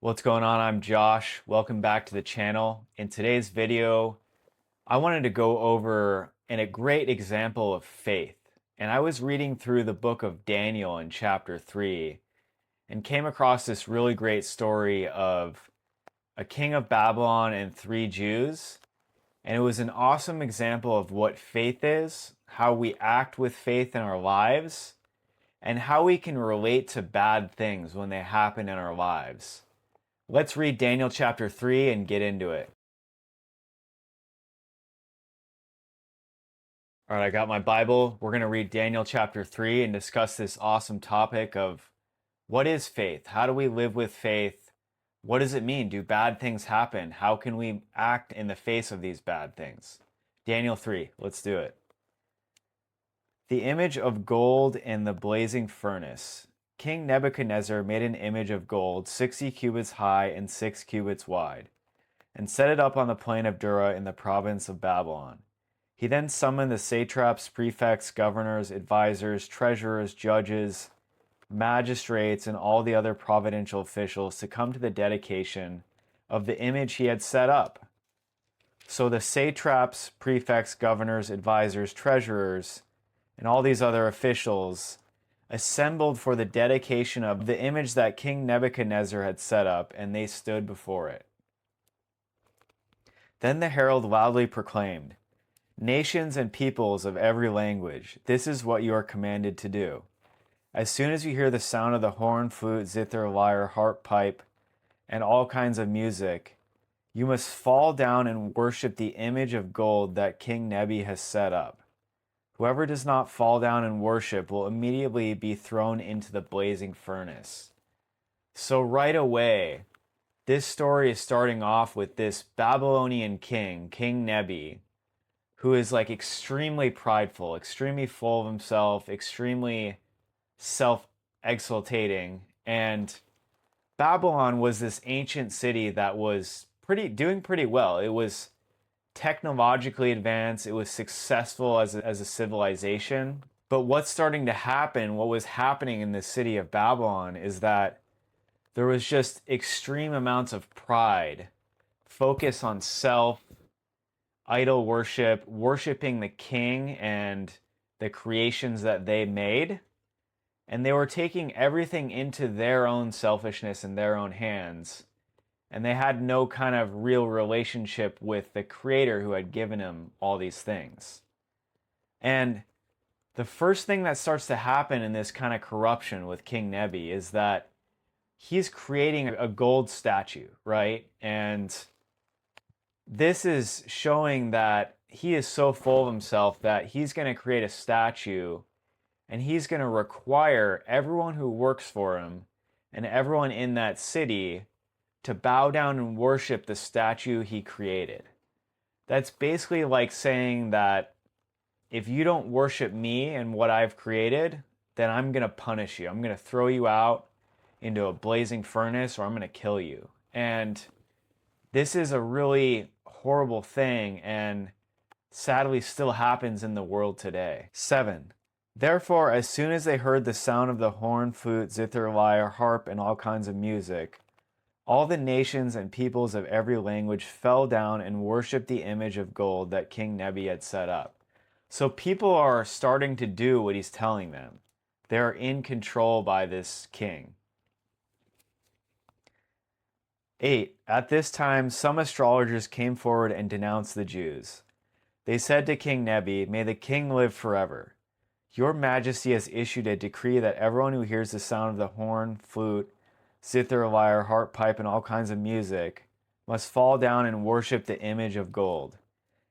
What's going on? I'm Josh. Welcome back to the channel. In today's video, I wanted to go over a great example of faith. And I was reading through the book of Daniel in chapter 3 and came across this really great story of a king of Babylon and three Jews. And it was an awesome example of what faith is, how we act with faith in our lives, and how we can relate to bad things when they happen in our lives. Let's read Daniel chapter 3 and get into it. All right, I got my Bible. We're going to read Daniel chapter 3 and discuss this awesome topic of what is faith? How do we live with faith? What does it mean? Do bad things happen? How can we act in the face of these bad things? Daniel 3, let's do it. The image of gold in the blazing furnace. King Nebuchadnezzar made an image of gold 60 cubits high and 6 cubits wide, and set it up on the plain of Dura in the province of Babylon. He then summoned the satraps, prefects, governors, advisors, treasurers, judges, magistrates, and all the other providential officials to come to the dedication of the image he had set up. So the satraps, prefects, governors, advisors, treasurers, and all these other officials assembled for the dedication of the image that King Nebuchadnezzar had set up, and they stood before it. Then the herald loudly proclaimed, "Nations and peoples of every language, this is what you are commanded to do. As soon as you hear the sound of the horn, flute, zither, lyre, harp, pipe, and all kinds of music, you must fall down and worship the image of gold that King Nebi has set up. Whoever does not fall down and worship will immediately be thrown into the blazing furnace." So right away, this story is starting off with this Babylonian king, King Nebi, who is like extremely prideful, extremely full of himself, extremely self-exaltating. And Babylon was this ancient city that was doing pretty well. It was technologically advanced. It was successful as a civilization. But what's starting to happen, what was happening in the city of Babylon is that there was just extreme amounts of pride, focus on self, idol worship, worshiping the king and the creations that they made. And they were taking everything into their own selfishness in their own hands. And they had no kind of real relationship with the creator who had given them all these things. And the first thing that starts to happen in this kind of corruption with King Nebi is that he's creating a gold statue, right? And this is showing that he is so full of himself that he's going to create a statue and he's going to require everyone who works for him and everyone in that city to bow down and worship the statue he created. That's basically like saying that if you don't worship me and what I've created, then I'm going to punish you. I'm going to throw you out into a blazing furnace or I'm going to kill you. And this is a really horrible thing and sadly still happens in the world today. 7. Therefore, as soon as they heard the sound of the horn, flute, zither, lyre, harp, and all kinds of music, all the nations and peoples of every language fell down and worshipped the image of gold that King Nebi had set up. So people are starting to do what he's telling them. They're in control by this king. 8. At this time, some astrologers came forward and denounced the Jews. They said to King Nebi, "May the king live forever. Your Majesty has issued a decree that everyone who hears the sound of the horn, flute, zither, lyre, harp, pipe, and all kinds of music must fall down and worship the image of gold,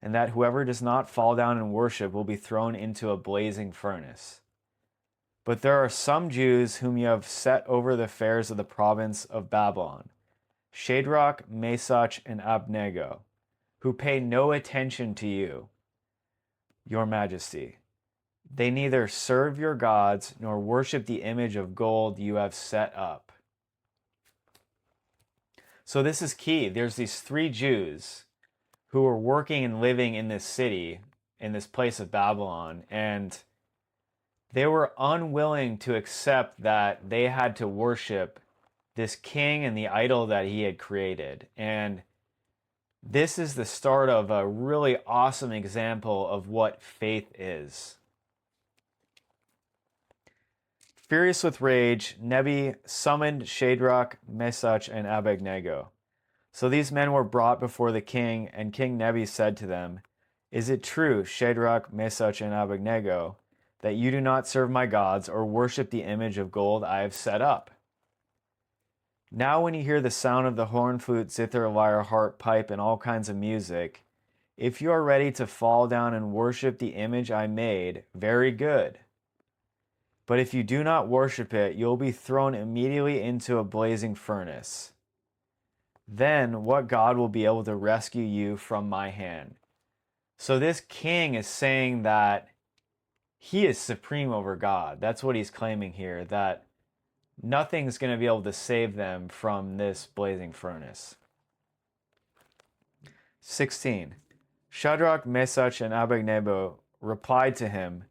and that whoever does not fall down and worship will be thrown into a blazing furnace. But there are some Jews whom you have set over the affairs of the province of Babylon, Shadrach, Meshach, and Abednego, who pay no attention to you, your Majesty. They neither serve your gods nor worship the image of gold you have set up." So this is key. There's these three Jews who were working and living in this city, in this place of Babylon, and they were unwilling to accept that they had to worship this king and the idol that he had created. And this is the start of a really awesome example of what faith is. Furious with rage, Nebi summoned Shadrach, Meshach, and Abednego. So these men were brought before the king, and King Nebi said to them, "Is it true, Shadrach, Meshach, and Abednego, that you do not serve my gods or worship the image of gold I have set up? Now when you hear the sound of the horn, flute, zither, lyre, harp, pipe, and all kinds of music, if you are ready to fall down and worship the image I made, very good. But if you do not worship it, you'll be thrown immediately into a blazing furnace. Then what God will be able to rescue you from my hand?" So this king is saying that he is supreme over God. That's what he's claiming here, that nothing's going to be able to save them from this blazing furnace. 16. Shadrach, Meshach, and Abednego replied to him,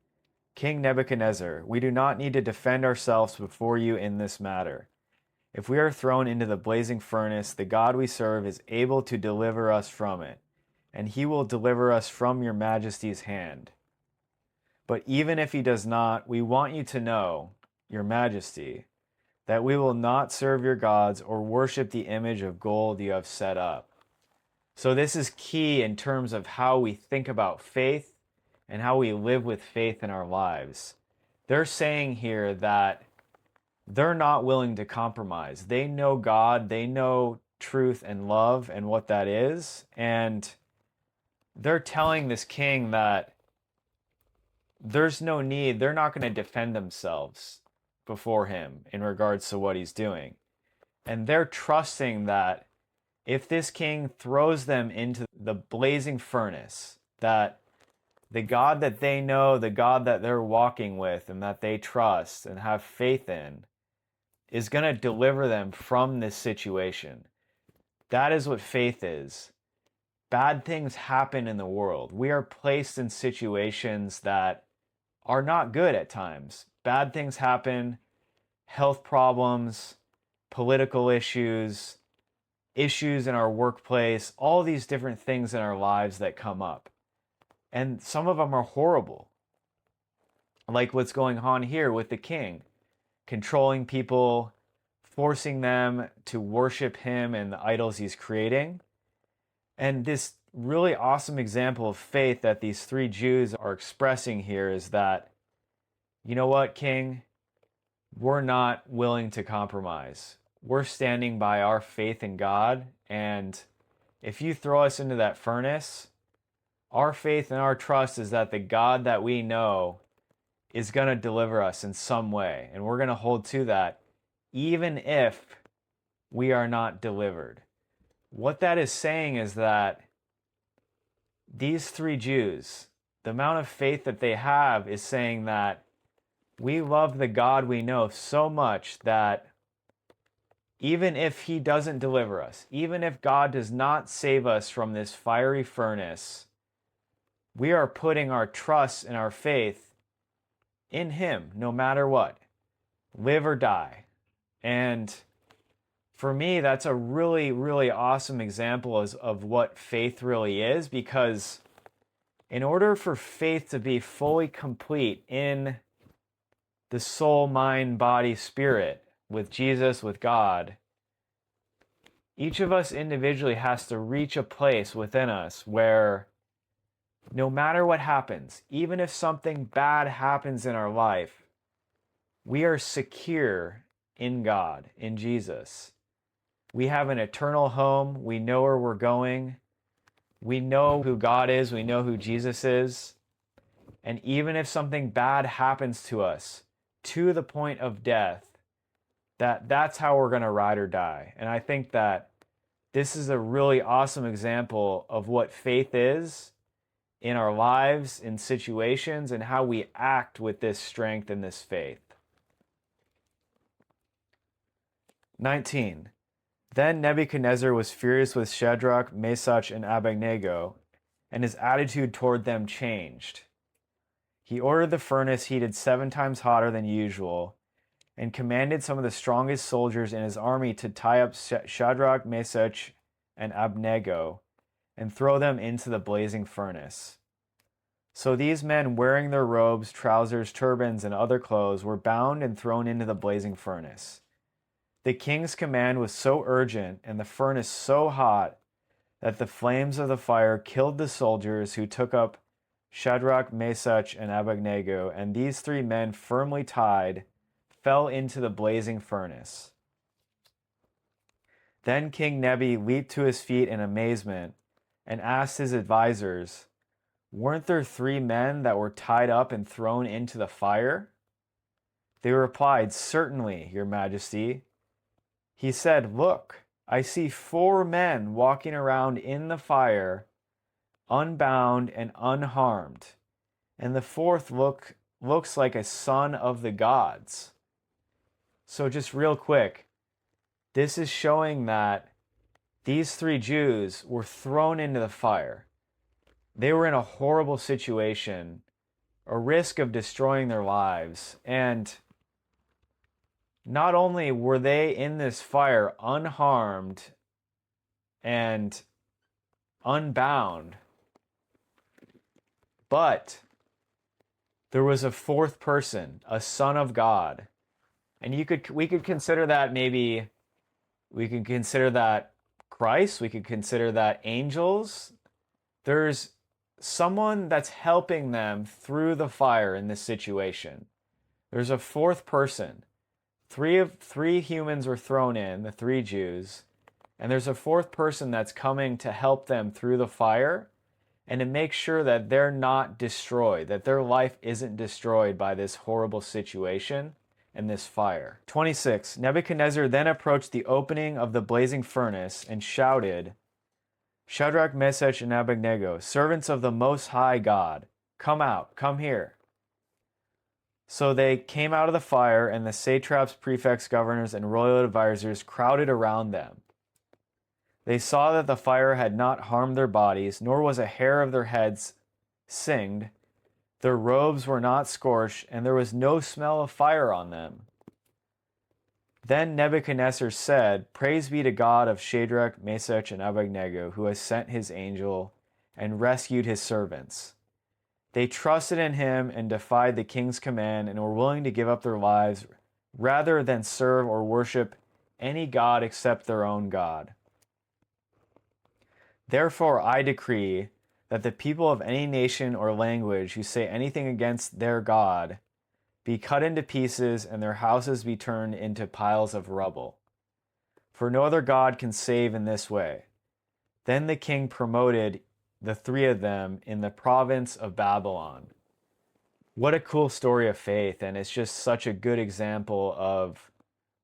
"King Nebuchadnezzar, we do not need to defend ourselves before you in this matter. If we are thrown into the blazing furnace, the God we serve is able to deliver us from it, and he will deliver us from your majesty's hand. But even if he does not, we want you to know, your majesty, that we will not serve your gods or worship the image of gold you have set up." So this is key in terms of how we think about faith and how we live with faith in our lives. They're saying here that they're not willing to compromise. They know God, they know truth and love and what that is, and they're telling this king that there's no need, they're not going to defend themselves before him in regards to what he's doing. And they're trusting that if this king throws them into the blazing furnace, that the God that they know, the God that they're walking with and that they trust and have faith in, is going to deliver them from this situation. That is what faith is. Bad things happen in the world. We are placed in situations that are not good at times. Bad things happen, health problems, political issues, issues in our workplace, all these different things in our lives that come up. And some of them are horrible. Like what's going on here with the king, controlling people, forcing them to worship him and the idols he's creating. And this really awesome example of faith that these three Jews are expressing here is that, you know what, king? We're not willing to compromise. We're standing by our faith in God, and if you throw us into that furnace, our faith and our trust is that the God that we know is going to deliver us in some way, and we're going to hold to that even if we are not delivered. What that is saying is that these three Jews, the amount of faith that they have is saying that we love the God we know so much that even if he doesn't deliver us, even if God does not save us from this fiery furnace, we are putting our trust and our faith in him no matter what, live or die. And for me, that's a really, really awesome example of what faith really is, because in order for faith to be fully complete in the soul, mind, body, spirit, with Jesus, with God, each of us individually has to reach a place within us where no matter what happens, even if something bad happens in our life, we are secure in God, in Jesus. We have an eternal home. We know where we're going. We know who God is. We know who Jesus is. And even if something bad happens to us to the point of death, that's how we're going to ride or die. And I think that this is a really awesome example of what faith is in our lives, in situations, and how we act with this strength and this faith. 19. Then Nebuchadnezzar was furious with Shadrach, Meshach, and Abednego, and his attitude toward them changed. He ordered the furnace heated 7 times hotter than usual, and commanded some of the strongest soldiers in his army to tie up Shadrach, Meshach, and Abednego and throw them into the blazing furnace. So these men, wearing their robes, trousers, turbans, and other clothes, were bound and thrown into the blazing furnace. The king's command was so urgent and the furnace so hot that the flames of the fire killed the soldiers who took up Shadrach, Meshach, and Abednego, and these 3 men, firmly tied, fell into the blazing furnace. Then King Nebi leaped to his feet in amazement and asked his advisors, "Weren't there 3 men that were tied up and thrown into the fire?" They replied, "Certainly, your majesty." He said, "Look, I see 4 men walking around in the fire, unbound and unharmed, and the 4th looks like a son of the gods." So just real quick, this is showing that these 3 Jews were thrown into the fire. They were in a horrible situation, a risk of destroying their lives. And not only were they in this fire unharmed and unbound, but there was a 4th person, a son of God. And we could consider that we could consider that Christ, we could consider that angels. There's someone that's helping them through the fire in this situation. There's a 4th person. 3 humans were thrown in, the 3 Jews, and there's a 4th person that's coming to help them through the fire and to make sure that they're not destroyed, that their life isn't destroyed by this horrible situation and this fire. 26. Nebuchadnezzar then approached the opening of the blazing furnace and shouted, "Shadrach, Meshach, and Abednego, servants of the Most High God, come out, come here." So they came out of the fire, and the satraps, prefects, governors, and royal advisors crowded around them. They saw that the fire had not harmed their bodies, nor was a hair of their heads singed. Their robes were not scorched, and there was no smell of fire on them. Then Nebuchadnezzar said, "Praise be to God of Shadrach, Meshach, and Abednego, who has sent his angel and rescued his servants. They trusted in him and defied the king's command and were willing to give up their lives rather than serve or worship any god except their own God. Therefore I decree that the people of any nation or language who say anything against their God be cut into pieces and their houses be turned into piles of rubble. For no other God can save in this way." Then the king promoted the 3 of them in the province of Babylon. What a cool story of faith, and it's just such a good example of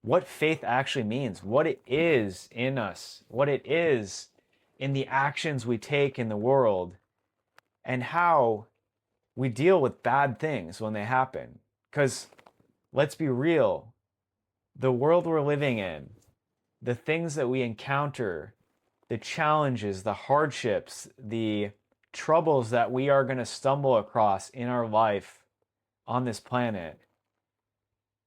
what faith actually means, what it is in us, what it is in the actions we take in the world, and how we deal with bad things when they happen. Because let's be real, the world we're living in, the things that we encounter, the challenges, the hardships, the troubles that we are going to stumble across in our life on this planet,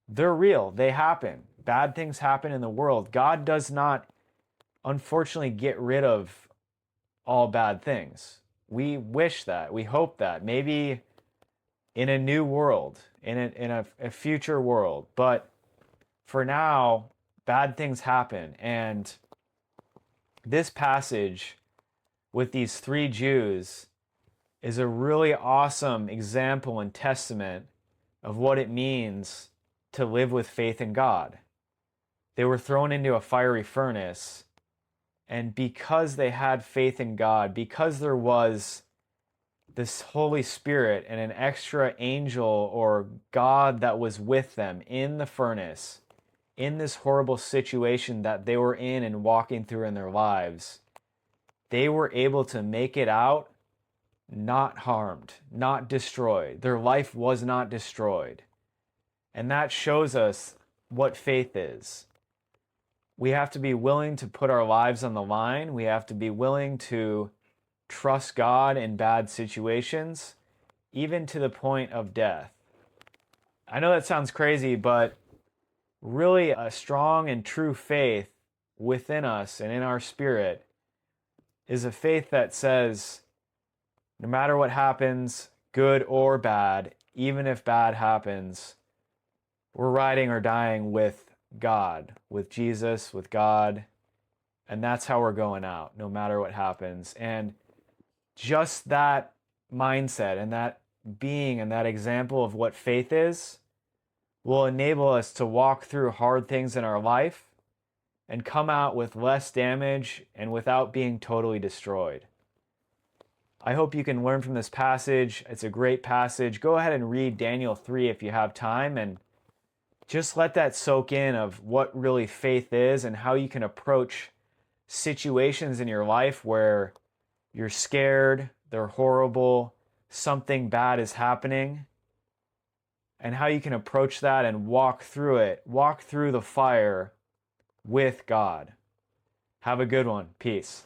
they're real. They happen. Bad things happen in the world. God does not, unfortunately, get rid of all bad things. We wish that. We hope that. Maybe in a new world, in a future world. But for now, bad things happen. And this passage with these 3 Jews is a really awesome example and testament of what it means to live with faith in God. They were thrown into a fiery furnace, and because they had faith in God, because there was this Holy Spirit and an extra angel or God that was with them in the furnace, in this horrible situation that they were in and walking through in their lives, they were able to make it out not harmed, not destroyed. Their life was not destroyed. And that shows us what faith is. We have to be willing to put our lives on the line. We have to be willing to trust God in bad situations, even to the point of death. I know that sounds crazy, but really a strong and true faith within us and in our spirit is a faith that says, no matter what happens, good or bad, even if bad happens, we're riding or dying with God, with Jesus, with God, and that's how we're going out, no matter what happens. And just that mindset and that being and that example of what faith is will enable us to walk through hard things in our life and come out with less damage and without being totally destroyed. I hope you can learn from this passage. It's a great passage. Go ahead and read Daniel 3 if you have time, and just let that soak in of what really faith is and how you can approach situations in your life where you're scared, they're horrible, something bad is happening, and how you can approach that and walk through it, walk through the fire with God. Have a good one. Peace.